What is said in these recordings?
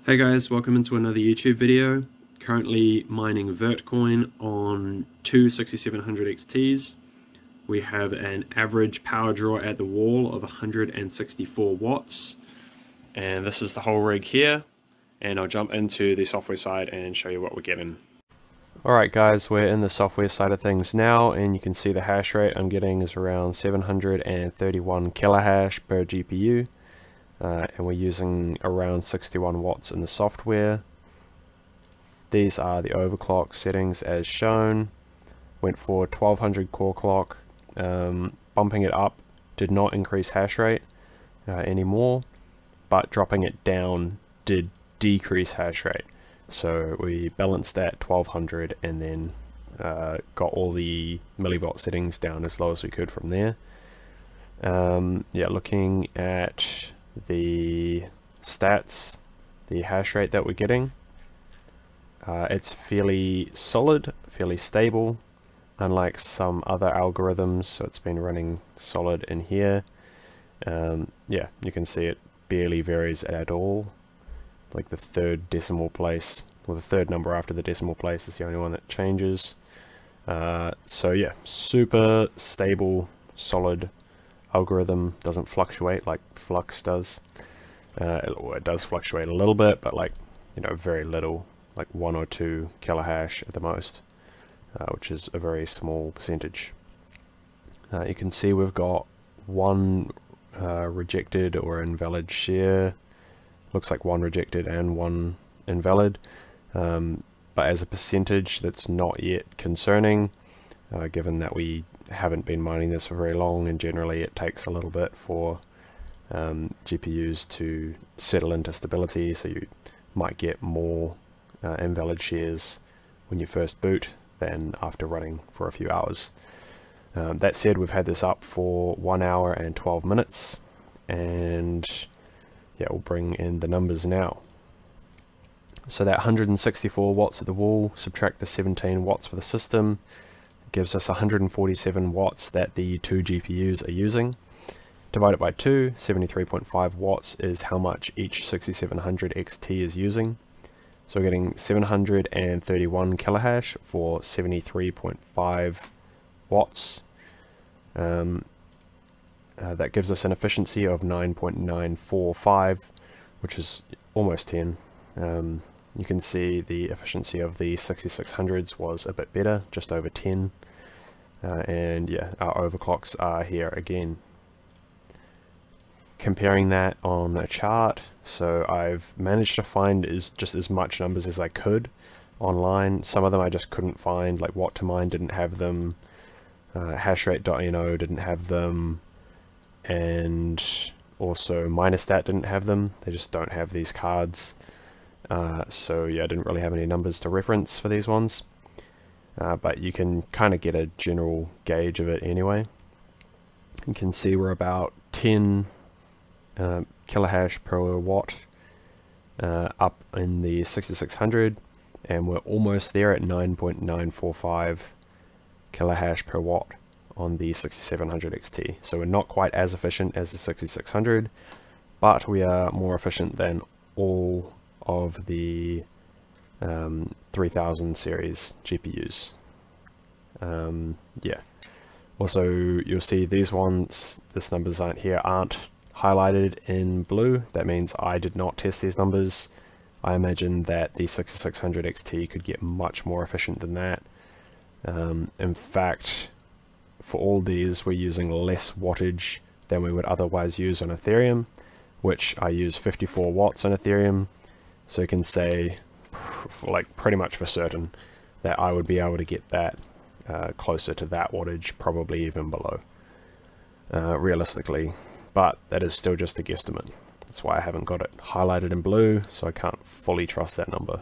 Hey guys, welcome into another YouTube video. Currently mining Vertcoin on two 6700 XTs. We have an average power draw at the wall of 164 watts. And this is the whole rig here. And I'll jump into the software side and show you what we're getting. Alright guys, we're in the software side of things now, and you can see the hash rate I'm getting is around 731 kilohash per GPU. And we're using around 61 watts in the software. These are the overclock settings as shown. Went for 1200 core clock. Bumping it up did not increase hash rate anymore, but dropping it down did decrease hash rate. So we balanced that 1200 and then got all the millivolt settings down as low as we could from there. Yeah, looking at the stats, the hash rate that we're getting, it's fairly solid, fairly stable, unlike some other algorithms. So it's been running solid in here. Yeah, you can see it barely varies at all. Like the third decimal place, or the third number after the decimal place, is the only one that changes. So yeah, super stable, solid algorithm. Doesn't fluctuate like Flux does. It does fluctuate a little bit, but like, you know, very little, like 1 or 2 kilohash at the most, which is a very small percentage. You can see we've got one rejected or invalid share. Looks like one rejected and one invalid, but as a percentage that's not yet concerning, given that we haven't been mining this for very long, and generally it takes a little bit for GPUs to settle into stability, so you might get more invalid shares when you first boot than after running for a few hours. That said, we've had this up for 1 hour and 12 minutes, and yeah, we'll bring in the numbers now. So that 164 watts at the wall, subtract the 17 watts for the system, gives us 147 watts that the two GPUs are using. Divide it by 2, 73.5 watts is how much each 6700 XT is using. So we're getting 731 kilohash for 73.5 watts. That gives us an efficiency of 9.945, which is almost 10. You can see the efficiency of the 6600s was a bit better, just over 10. And yeah, our overclocks are here again. Comparing that on a chart, so I've managed to find just as much numbers as I could online. Some of them I just couldn't find, like what to mine didn't have them, hashrate.ino didn't have them, and also Minerstat didn't have them. They just don't have these cards. So yeah, I didn't really have any numbers to reference for these ones, but you can kind of get a general gauge of it anyway. You can see we're about 10 kilohash per watt up in the 6600, and we're almost there at 9.945 kilohash per watt on the 6700 XT. So we're not quite as efficient as the 6600, but we are more efficient than all of the 3000 series GPUs. Yeah. Also, you'll see these ones, these numbers aren't highlighted in blue. That means I did not test these numbers. I imagine that the 6600 XT could get much more efficient than that. In fact, for all these, we're using less wattage than we would otherwise use on Ethereum, which I use 54 watts on Ethereum. So you can say, like pretty much for certain, that I would be able to get that closer to that wattage, probably even below, realistically. But that is still just a guesstimate. That's why I haven't got it highlighted in blue, so I can't fully trust that number.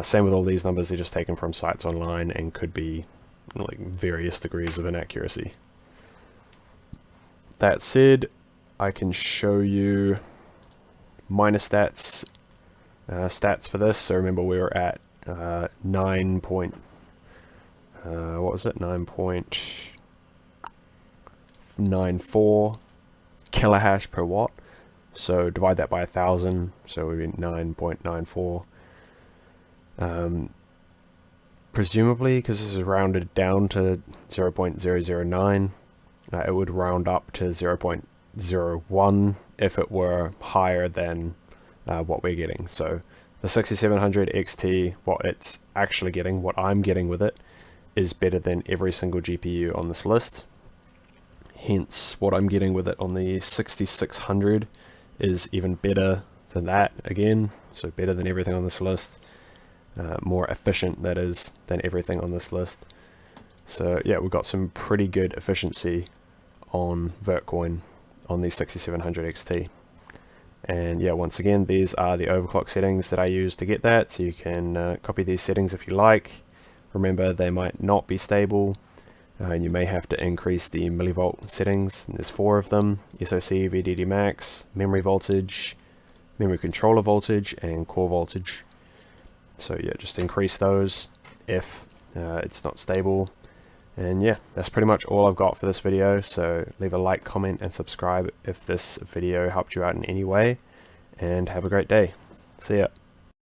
Same with all these numbers, they're just taken from sites online and could be like various degrees of inaccuracy. That said, I can show you Minerstats stats for this. So remember, we were at 9.94 kilohash per watt So divide that by 1,000, so it would be 9.94. Presumably, because this is rounded down to 0.009, it would round up to 0.01 if it were higher than what we're getting. So the 6700 XT, what it's actually getting, what I'm getting with it, is better than every single GPU on this list. Hence, what I'm getting with it on the 6600 is even better than that again, so better than everything on this list. More efficient, that is, than everything on this list. So yeah, we've got some pretty good efficiency on Vertcoin on the 6700 XT. And yeah, once again, these are the overclock settings that I use to get that, so you can copy these settings if you like. Remember, they might not be stable, and you may have to increase the millivolt settings. There's 4 of them: SoC, VDD max, memory voltage, memory controller voltage, and core voltage. So yeah, just increase those if it's not stable. And yeah, that's pretty much all I've got for this video, so leave a like, comment, and subscribe if this video helped you out in any way, and have a great day. See ya.